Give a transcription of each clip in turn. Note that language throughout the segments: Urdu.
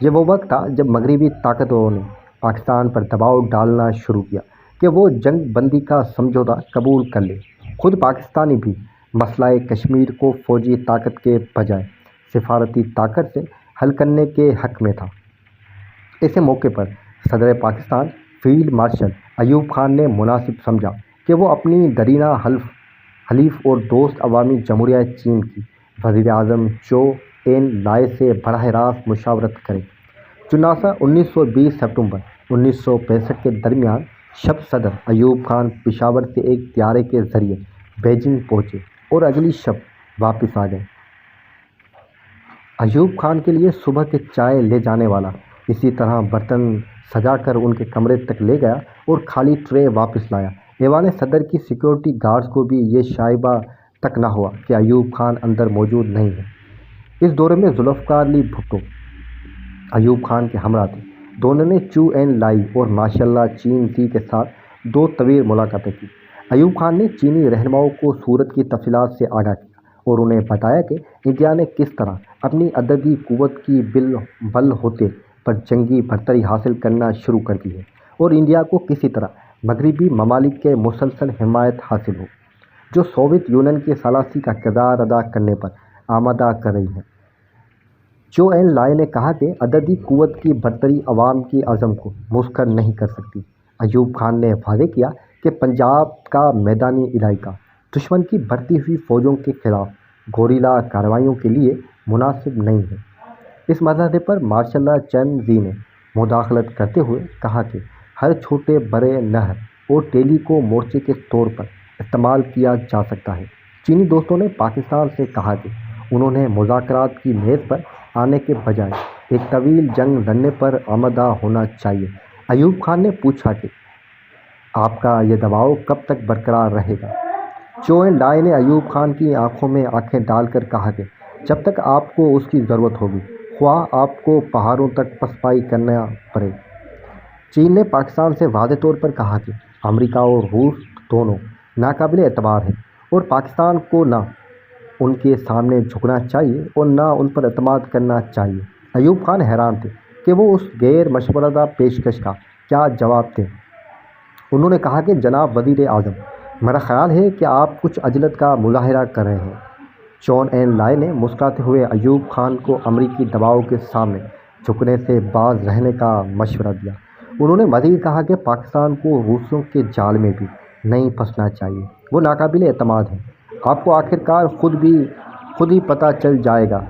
یہ وہ وقت تھا جب مغربی طاقتوروں نے پاکستان پر دباؤ ڈالنا شروع کیا کہ وہ جنگ بندی کا سمجھوتہ قبول کر لے۔ خود پاکستانی بھی مسئلہ کشمیر کو فوجی طاقت کے بجائے سفارتی طاقت سے حل کرنے کے حق میں تھا۔ اس موقع پر صدر پاکستان فیلڈ مارشل ایوب خان نے مناسب سمجھا کہ وہ اپنی دیرینہ حلیف اور دوست عوامی جمہوریہ چین کی وزیر اعظم چو این لائے سے براہ راست مشاورت کریں۔ چنانچہ 19 ستمبر 1965 کے درمیان شب صدر ایوب خان پشاور سے ایک طیارے کے ذریعے بیجنگ پہنچے اور اگلی شب واپس آ گئے۔ ایوب خان کے لیے صبح کے چائے لے جانے والا اسی طرح برتن سجا کر ان کے کمرے تک لے گیا اور خالی ٹرے واپس لایا۔ ایوان صدر کی سیکیورٹی گارڈز کو بھی یہ شائبہ تک نہ ہوا کہ ایوب خان اندر موجود نہیں ہے۔ اس دورے میں ذوالفقار علی بھٹو ایوب خان کے ہمراہ تھے۔ دونوں نے چو این لائی اور ماشاء اللہ چین سی کے ساتھ 2 طویل ملاقاتیں کی۔ ایوب خان نے چینی رہنماؤں کو صورت کی تفصیلات سے آگاہ کیا اور انہیں بتایا کہ انڈیا نے کس طرح اپنی عددی قوت کی بل ہوتے پر جنگی برتری حاصل کرنا شروع کر دی ہے اور انڈیا کو کسی طرح مغربی ممالک کے مسلسل حمایت حاصل ہو، جو سوویت یونین کے ثالثی کا کردار ادا کرنے پر آمادہ کر رہی ہے۔ چو این لائے نے کہا کہ عددی قوت کی برتری عوام کی عزم کو مسخر نہیں کر سکتی۔ ایوب خان نے واضح کیا کہ پنجاب کا میدانی علاقہ دشمن کی بڑھتی ہوئی فوجوں کے خلاف گوریلا کارروائیوں کے لیے مناسب نہیں ہے۔ اس مرحلے پر مارشل چن زی نے مداخلت کرتے ہوئے کہا کہ ہر چھوٹے بڑے نہر اور ٹیلی کو مورچے کے طور پر استعمال کیا جا سکتا ہے۔ چینی دوستوں نے پاکستان سے کہا کہ انہوں نے مذاکرات کی میز پر آنے کے بجائے ایک طویل جنگ لڑنے پر آمادہ ہونا چاہیے۔ ایوب خان نے پوچھا کہ آپ کا یہ دباؤ کب تک برقرار رہے گا؟ چو این لائے نے ایوب خان کی آنکھوں میں آنکھیں ڈال کر کہا کہ جب تک آپ کو اس کی ضرورت ہوگی، خواہ آپ کو پہاڑوں تک پسپائی کرنا پڑے۔ چین نے پاکستان سے واضح طور پر کہا کہ امریکہ اور روس دونوں ناقابل اعتبار ہیں اور پاکستان کو نہ ان کے سامنے جھکنا چاہیے اور نہ ان پر اعتماد کرنا چاہیے۔ ایوب خان حیران تھے کہ وہ اس غیر مشورتہ پیشکش کا کیا جواب دیں۔ انہوں نے کہا کہ جناب وزیر اعظم، میرا خیال ہے کہ آپ کچھ عجلت کا مظاہرہ کر رہے ہیں۔ چو این لائے نے مسکراتے ہوئے ایوب خان کو امریکی دباؤ کے سامنے جھکنے سے باز رہنے کا مشورہ دیا۔ انہوں نے مزید کہا کہ پاکستان کو روسوں کے جال میں بھی نہیں پھنسنا چاہیے، وہ ناقابل اعتماد ہیں۔ آپ کو آخرکار خود ہی پتہ چل جائے گا۔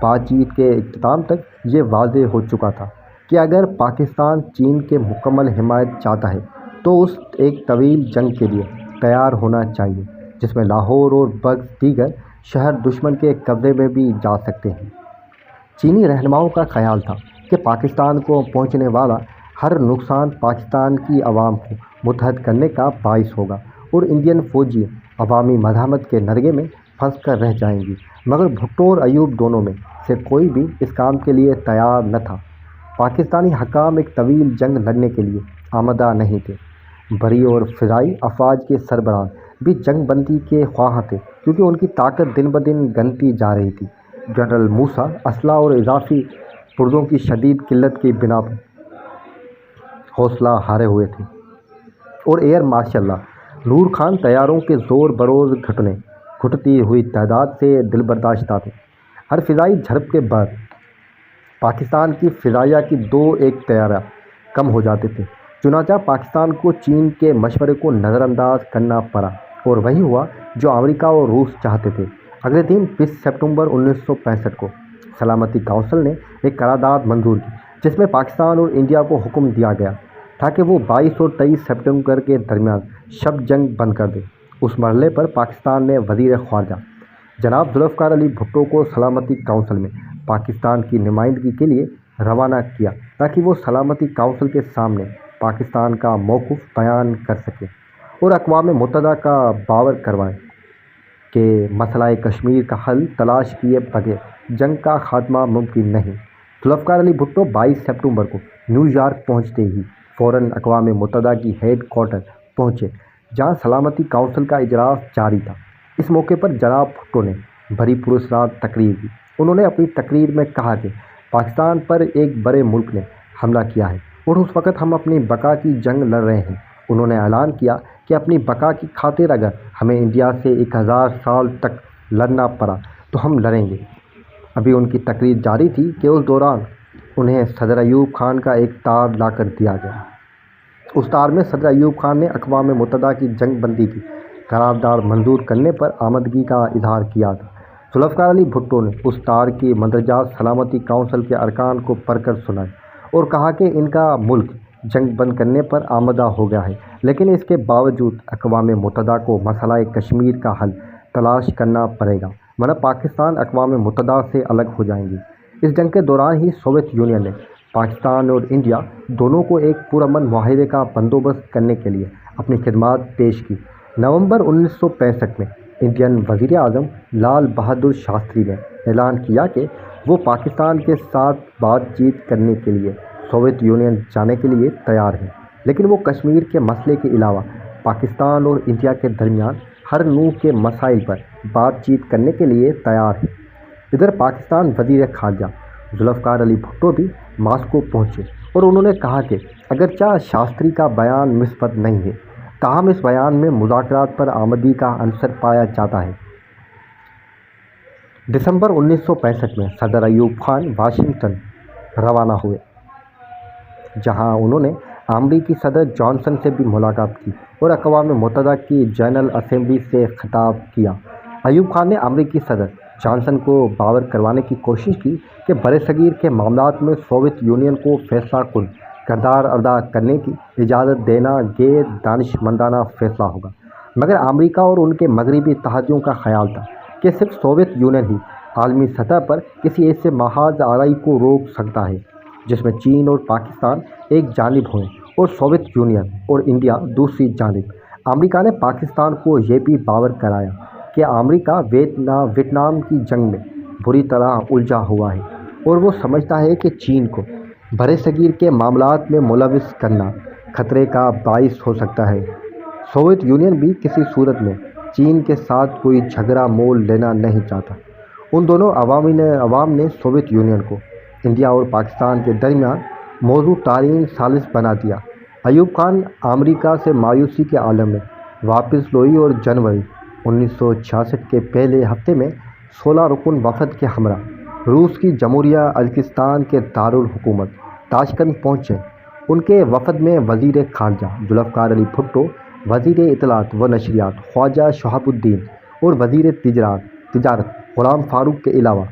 بات چیت کے اختتام تک یہ واضح ہو چکا تھا کہ اگر پاکستان چین کے مکمل حمایت چاہتا ہے تو اس ایک طویل جنگ کے لیے تیار ہونا چاہیے، جس میں لاہور اور بعض دیگر شہر دشمن کے قبضے میں بھی جا سکتے ہیں۔ چینی رہنماؤں کا خیال تھا کہ پاکستان کو پہنچنے والا ہر نقصان پاکستان کی عوام کو متحد کرنے کا باعث ہوگا اور انڈین فوجی عوامی مزاحمت کے نرغے میں پھنس کر رہ جائیں گی۔ مگر بھٹو اور ایوب دونوں میں سے کوئی بھی اس کام کے لیے تیار نہ تھا۔ پاکستانی حکام ایک طویل جنگ لڑنے کے لیے آمادہ نہیں تھے۔ بری اور فضائی افواج کے سربراہ بھی جنگ بندی کے خواہاں تھے، کیونکہ ان کی طاقت دن بدن گنتی جا رہی تھی۔ جنرل موسیٰ اسلحہ اور اضافی پرزوں کی شدید قلت کی بنا پر حوصلہ ہارے ہوئے تھے اور ایئر مارشل نور خان طیاروں کے زور بروز گھٹتی ہوئی تعداد سے دلبرداشتہ تھے۔ ہر فضائی جھڑپ کے بعد پاکستان کی فضائیہ کی 2-1 طیارہ کم ہو جاتے تھے۔ چنانچہ پاکستان کو چین کے مشورے کو نظر انداز کرنا پڑا اور وہی ہوا جو امریکہ اور روس چاہتے تھے۔ اگلے دن 20 ستمبر 1965 کو سلامتی کونسل نے ایک قرارداد منظور کی، جس میں پاکستان اور انڈیا کو حکم دیا گیا تھا کہ وہ 22 اور 23 ستمبر کے درمیان شب جنگ بند کر دے۔ اس مرحلے پر پاکستان نے وزیر خارجہ جناب ذوالفقار علی بھٹو کو سلامتی کونسل میں پاکستان کی نمائندگی کے لیے روانہ کیا تاکہ وہ سلامتی کونسل کے سامنے پاکستان کا موقف بیان کر سکیں اور اقوام متحدہ کا باور کروائیں کہ مسئلہ کشمیر کا حل تلاش کیے بغیر جنگ کا خاتمہ ممکن نہیں۔ ذوالفقار علی بھٹو 22 ستمبر کو نیو یارک پہنچتے ہی فوراً اقوام متحدہ کی ہیڈ کوارٹر پہنچے، جہاں سلامتی کونسل کا اجلاس جاری تھا۔ اس موقع پر جناب بھٹو نے بڑی پراسرار تقریر کی۔ انہوں نے اپنی تقریر میں کہا کہ پاکستان پر ایک بڑے ملک نے حملہ کیا ہے اور اس وقت ہم اپنی بقا کی جنگ لڑ رہے ہیں۔ انہوں نے اعلان کیا کہ اپنی بقا کی خاطر اگر ہمیں انڈیا سے 1000 سال تک لڑنا پڑا تو ہم لڑیں گے۔ ابھی ان کی تقریر جاری تھی کہ اس دوران انہیں صدر ایوب خان کا ایک تار لا کر دیا گیا۔ اس تار میں صدر ایوب خان نے اقوام متحدہ کی جنگ بندی کی قرارداد منظور کرنے پر آمدگی کا اظہار کیا تھا۔ ذوالفقار علی بھٹو نے اس تار کی مندرجات سلامتی کونسل کے ارکان کو پڑھ کر سنائی اور کہا کہ ان کا ملک جنگ بند کرنے پر آمادہ ہو گیا ہے، لیکن اس کے باوجود اقوام متحدہ کو مسئلہ کشمیر کا حل تلاش کرنا پڑے گا، ورنہ پاکستان اقوام متحدہ سے الگ ہو جائیں گی۔ اس جنگ کے دوران ہی سوویت یونین نے پاکستان اور انڈیا دونوں کو ایک پرامن معاہدے کا بندوبست کرنے کے لیے اپنی خدمات پیش کی۔ نومبر 1965 میں انڈین وزیر اعظم لال بہادر شاستری نے اعلان کیا کہ وہ پاکستان کے ساتھ بات چیت کرنے کے لیے سوویت یونین جانے کے لیے تیار ہیں، لیکن وہ کشمیر کے مسئلے کے علاوہ پاکستان اور انڈیا کے درمیان ہر نوع کے مسائل پر بات چیت کرنے کے لیے تیار ہیں۔ ادھر پاکستان وزیر خارجہ ذوالفقار علی بھٹو بھی ماسکو پہنچے اور انہوں نے کہا کہ اگرچہ شاستری کا بیان مثبت نہیں ہے، تاہم اس بیان میں مذاکرات پر آمدی کا عنصر پایا جاتا ہے۔ دسمبر 1965 میں صدر ایوب خان واشنگٹن روانہ ہوئے، جہاں انہوں نے امریکی صدر جانسن سے بھی ملاقات کی اور اقوام متحدہ کی جنرل اسمبلی سے خطاب کیا۔ ایوب خان نے امریکی صدر جانسن کو باور کروانے کی کوشش کی کہ برصغیر کے معاملات میں سوویت یونین کو فیصلہ کن کردار ادا کرنے کی اجازت دینا غیر دانشمندانہ فیصلہ ہوگا، مگر امریکہ اور ان کے مغربی اتحادیوں کا خیال تھا کہ صرف سوویت یونین ہی عالمی سطح پر کسی ایسے محاذ آرائی کو روک سکتا ہے جس میں چین اور پاکستان ایک جانب ہوئیں اور سوویت یونین اور انڈیا دوسری جانب۔ امریکہ نے پاکستان کو یہ بھی باور کرایا کہ امریکہ ویتنام کی جنگ میں بری طرح الجھا ہوا ہے اور وہ سمجھتا ہے کہ چین کو برصغیر کے معاملات میں ملوث کرنا خطرے کا باعث ہو سکتا ہے۔ سوویت یونین بھی کسی صورت میں چین کے ساتھ کوئی جھگڑا مول لینا نہیں چاہتا۔ ان دونوں عوام نے سوویت یونین کو انڈیا اور پاکستان کے درمیان موضوع ترین ثالث بنا دیا۔ ایوب خان امریکہ سے مایوسی کے عالم میں واپس لوئی اور جنوری 1966 کے پہلے ہفتے میں 16 رکن وفد کے ہمراہ روس کی جمہوریہ ازبکستان کے دارالحکومت تاشکند پہنچے۔ ان کے وفد میں وزیر خارجہ ذوالفقار علی بھٹو، وزیر اطلاعات و نشریات خواجہ شہاب الدین اور وزیر تجارت غلام فاروق کے علاوہ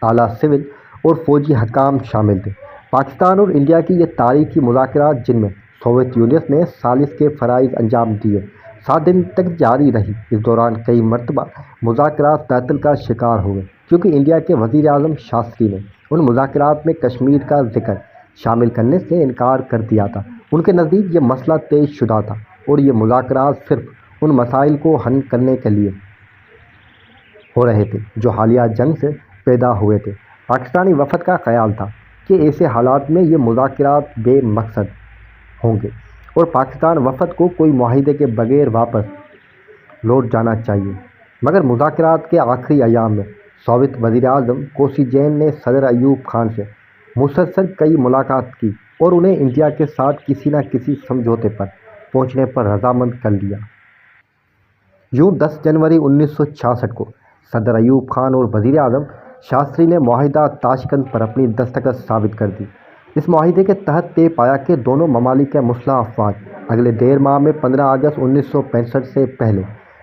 اعلیٰ سول اور فوجی حکام شامل تھے۔ پاکستان اور انڈیا کی یہ تاریخی مذاکرات، جن میں سوویت یونین نے ثالث کے فرائض انجام دیے، 7 دن تک جاری رہی۔ اس دوران کئی مرتبہ مذاکرات تعطل کا شکار ہوئے کیونکہ انڈیا کے وزیر اعظم شاستری نے ان مذاکرات میں کشمیر کا ذکر شامل کرنے سے انکار کر دیا تھا۔ ان کے نزدیک یہ مسئلہ طے شدہ تھا اور یہ مذاکرات صرف ان مسائل کو حل کرنے کے لیے ہو رہے تھے جو حالیہ جنگ سے پیدا ہوئے تھے۔ پاکستانی وفد کا خیال تھا کہ ایسے حالات میں یہ مذاکرات بے مقصد ہوں گے اور پاکستان وفد کو کوئی معاہدے کے بغیر واپس لوٹ جانا چاہیے، مگر مذاکرات کے آخری ایام میں سوویت وزیر اعظم کوسیجین نے صدر ایوب خان سے مسلسل کئی ملاقات کی اور انہیں انڈیا کے ساتھ کسی نہ کسی سمجھوتے پر پہنچنے پر رضامند کر لیا۔ یوں 10 جنوری 1966 کو صدر ایوب خان اور وزیر اعظم شاستری نے معاہدہ تاشکند پر اپنی دستخط ثابت کر دی۔ اس معاہدے کے تحت طے پایا کہ دونوں ممالک کے مسلح افواج اگلے 1.5 ماہ میں 15 اگست 1965 سے پہلے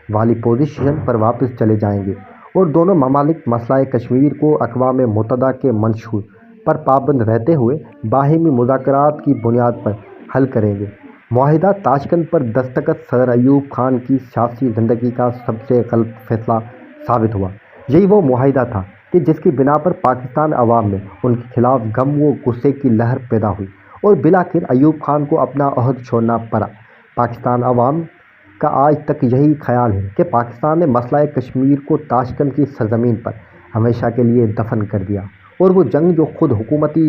والی پوزیشن پر واپس چلے جائیں گے اور دونوں ممالک مسئلہ کشمیر کو اقوام متحدہ کے منشور پر پابند رہتے ہوئے باہمی مذاکرات کی بنیاد پر حل کریں گے۔ معاہدہ تاشکند پر دستخط صدر ایوب خان کی سیاسی زندگی کا سب سے غلط فیصلہ ثابت ہوا۔ یہی وہ معاہدہ تھا کہ جس کی بنا پر پاکستان عوام میں ان کے خلاف غم و غصے کی لہر پیدا ہوئی اور بالآخر ایوب خان کو اپنا عہد چھوڑنا پڑا۔ پاکستان عوام کا آج تک یہی خیال ہے کہ پاکستان نے مسئلہ کشمیر کو تاشکند کی سرزمین پر ہمیشہ کے لیے دفن کر دیا اور وہ جنگ جو خود حکومتی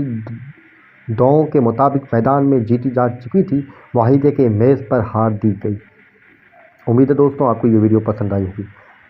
دعووں کے مطابق میدان میں جیتی جا چکی تھی، معاہدے کے میز پر ہار دی گئی۔ امید ہے دوستوں آپ کو یہ ویڈیو پسند آئی ہوگی۔